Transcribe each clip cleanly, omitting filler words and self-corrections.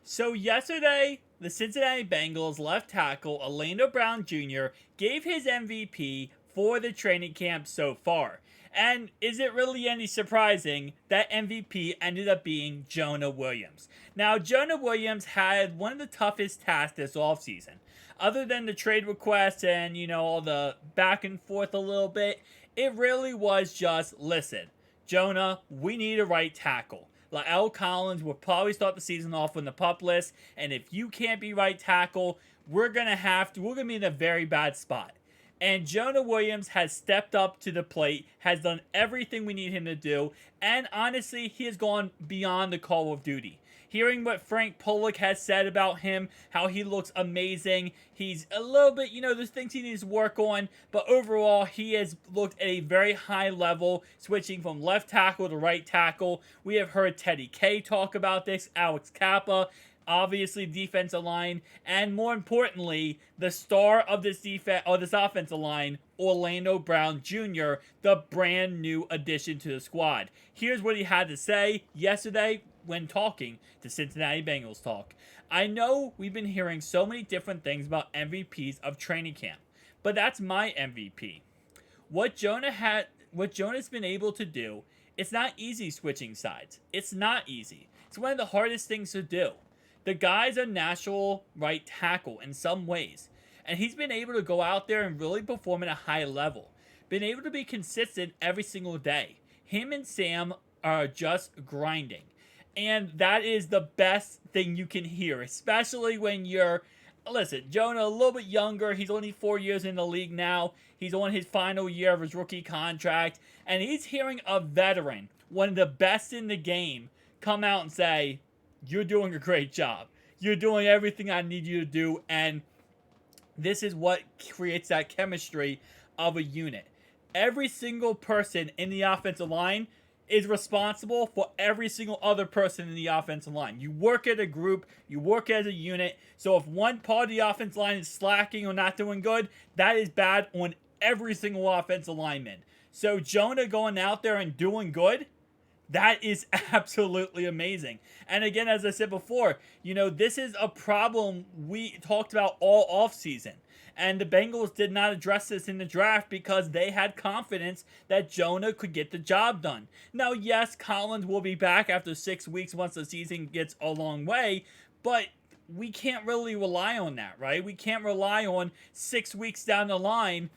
So yesterday, the Cincinnati Bengals left tackle Orlando Brown Jr. gave his MVP for the training camp so far. And is it really any surprising that MVP ended up being Jonah Williams? Now, Jonah Williams had one of the toughest tasks this offseason. Other than the trade request and, all the back and forth a little bit, it really was just listen, Jonah, we need a right tackle. La'el Collins will probably start the season off on the pup list, and if you can't be right tackle, we're gonna be in a very bad spot. And Jonah Williams has stepped up to the plate, has done everything we need him to do, and honestly, he has gone beyond the call of duty. Hearing what Frank Pollock has said about him, how he looks amazing. He's a little bit, there's things he needs to work on, but overall, he has looked at a very high level, switching from left tackle to right tackle. We have heard Teddy K talk about this, Alex Kappa, obviously defensive line, and more importantly, the star of this offensive line, Orlando Brown Jr., the brand new addition to the squad. Here's what he had to say yesterday when talking to Cincinnati Bengals Talk. I know we've been hearing so many different things about MVPs of training camp, but that's my MVP. What Jonah's been able to do, it's not easy switching sides. It's not easy. It's one of the hardest things to do. The guy's a natural right tackle in some ways, and he's been able to go out there and really perform at a high level. Been able to be consistent every single day. Him and Sam are just grinding. And that is the best thing you can hear, especially when listen, Jonah, a little bit younger. He's only 4 years in the league now. He's on his final year of his rookie contract. And he's hearing a veteran, one of the best in the game, come out and say, you're doing a great job. You're doing everything I need you to do. And this is what creates that chemistry of a unit. Every single person in the offensive line is responsible for every single other person in the offensive line. You work as a group, you work as a unit. So if one part of the offensive line is slacking or not doing good, that is bad on every single offensive lineman. So Jonah going out there and doing good, that is absolutely amazing. And again, as I said before, this is a problem we talked about all offseason. And the Bengals did not address this in the draft because they had confidence that Jonah could get the job done. Now, yes, Collins will be back after 6 weeks once the season gets a long way, but we can't really rely on that, right? We can't rely on 6 weeks down the line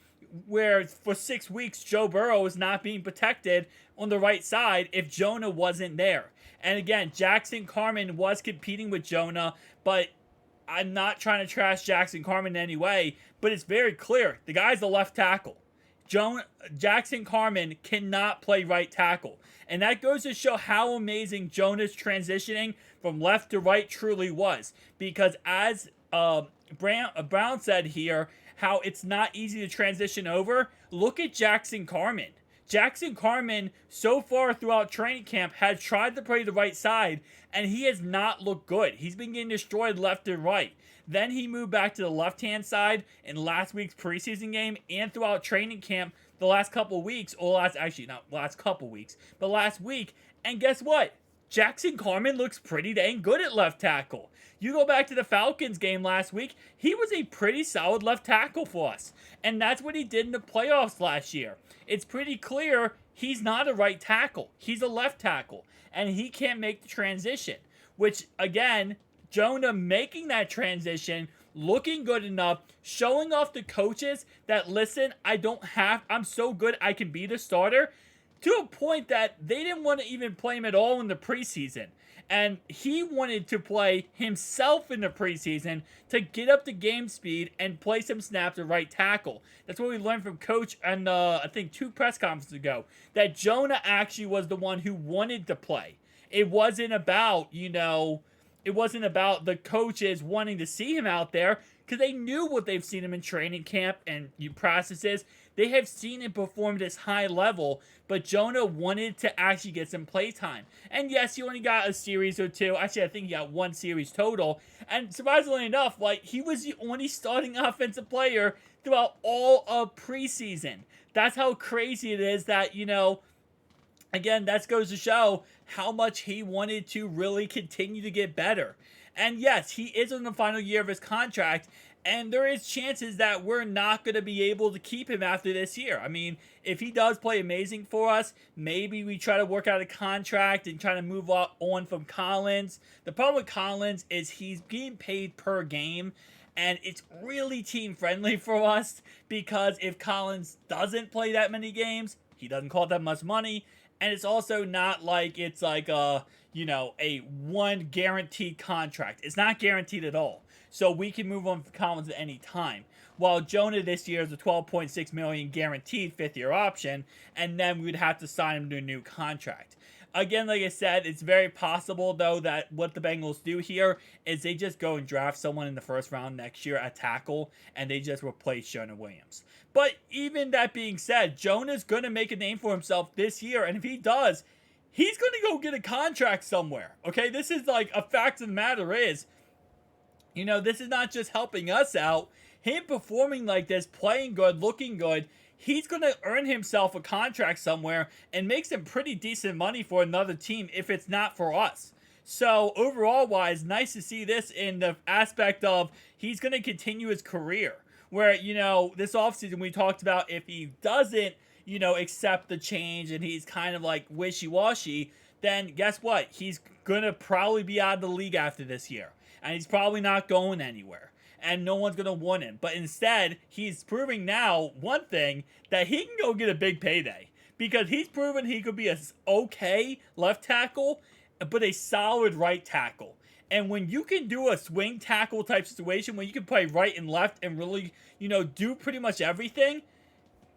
where for 6 weeks Joe Burrow is not being protected on the right side if Jonah wasn't there. And again, Jackson Carman was competing with Jonah, but I'm not trying to trash Jackson Carman in any way, but it's very clear. The guy's a left tackle. Jackson Carman cannot play right tackle. And that goes to show how amazing Jonah's transitioning from left to right truly was. Because as Brown said here, how it's not easy to transition over, look at Jackson Carman. Jackson Carman, so far throughout training camp, has tried to play the right side, and he has not looked good. He's been getting destroyed left and right. Then he moved back to the left-hand side in last week's preseason game and throughout training camp the last couple weeks, but last week. And guess what? Jackson Carman looks pretty dang good at left tackle. You go back to the Falcons game last week, he was a pretty solid left tackle for us. And that's what he did in the playoffs last year. It's pretty clear he's not a right tackle. He's a left tackle. And he can't make the transition. Which, again, Jonah making that transition, looking good enough, showing off the coaches that, listen, I'm so good I can be the starter, to a point that they didn't want to even play him at all in the preseason. And he wanted to play himself in the preseason to get up to game speed and play some snaps at right tackle. That's what we learned from Coach and I think 2 press conferences ago, that Jonah actually was the one who wanted to play. It wasn't about, the coaches wanting to see him out there, because they knew what they've seen him in training camp and practices. They have seen him perform at this high level, but Jonah wanted to actually get some play time. And yes, he only got a series or two. Actually, I think he got 1 series total. And surprisingly enough, he was the only starting offensive player throughout all of preseason. That's how crazy it is that, again, that goes to show how much he wanted to really continue to get better. And yes, he is in the final year of his contract, and there is chances that we're not going to be able to keep him after this year. I mean, if he does play amazing for us, maybe we try to work out a contract and try to move on from Collins. The problem with Collins is he's being paid per game, and it's really team friendly for us because if Collins doesn't play that many games, he doesn't call that much money, and it's also not like it's like a one guaranteed contract. It's not guaranteed at all. So we can move on from Collins at any time. While Jonah this year is a $12.6 million guaranteed fifth-year option, and then we'd have to sign him to a new contract. Again, like I said, it's very possible, though, that what the Bengals do here is they just go and draft someone in the first round next year at tackle, and they just replace Jonah Williams. But even that being said, Jonah's going to make a name for himself this year, and if he does, he's going to go get a contract somewhere. Okay, this is like a fact of the matter is, this is not just helping us out. Him performing like this, playing good, looking good, he's going to earn himself a contract somewhere and make some pretty decent money for another team if it's not for us. So overall wise, nice to see this in the aspect of he's going to continue his career. Where, this offseason we talked about if he doesn't, accept the change and he's kind of like wishy-washy, then guess what? He's going to probably be out of the league after this year. And he's probably not going anywhere. And no one's going to want him. But instead, he's proving now, one thing, that he can go get a big payday. Because he's proven he could be a okay left tackle, but a solid right tackle. And when you can do a swing tackle type situation, when you can play right and left and really, do pretty much everything,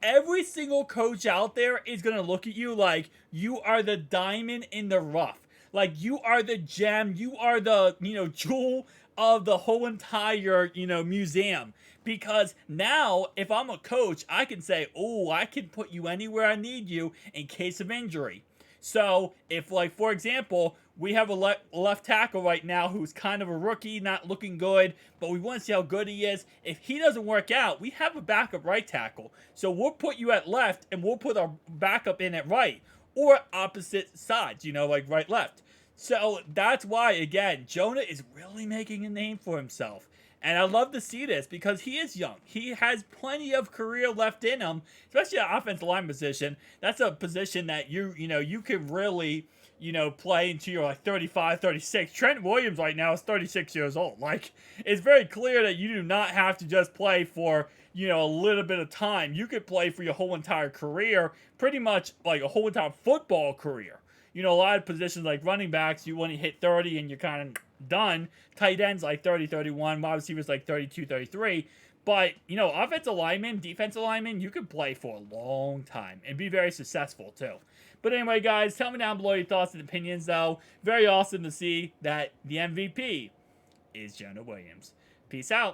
every single coach out there is going to look at you like you are the diamond in the rough. Like, you are the gem, you are the, jewel of the whole entire, museum. Because now, if I'm a coach, I can say, oh, I can put you anywhere I need you in case of injury. So, if, like, for example, we have a left tackle right now who's kind of a rookie, not looking good, but we want to see how good he is. If he doesn't work out, we have a backup right tackle. So we'll put you at left, and we'll put our backup in at right. Or opposite sides, like right, left. So that's why, again, Jonah is really making a name for himself. And I love to see this because he is young. He has plenty of career left in him, especially at offensive line position. That's a position that you can really, play until you're like 35, 36. Trent Williams right now is 36 years old. Like, it's very clear that you do not have to just play for, a little bit of time. You could play for your whole entire career, pretty much like a whole entire football career. A lot of positions like running backs, you want to hit 30 and you're kind of done. Tight ends like 30, 31. Wide receivers like 32, 33. But, offensive linemen, defensive linemen, you could play for a long time and be very successful too. But anyway, guys, tell me down below your thoughts and opinions, though. Very awesome to see that the MVP is Jonah Williams. Peace out.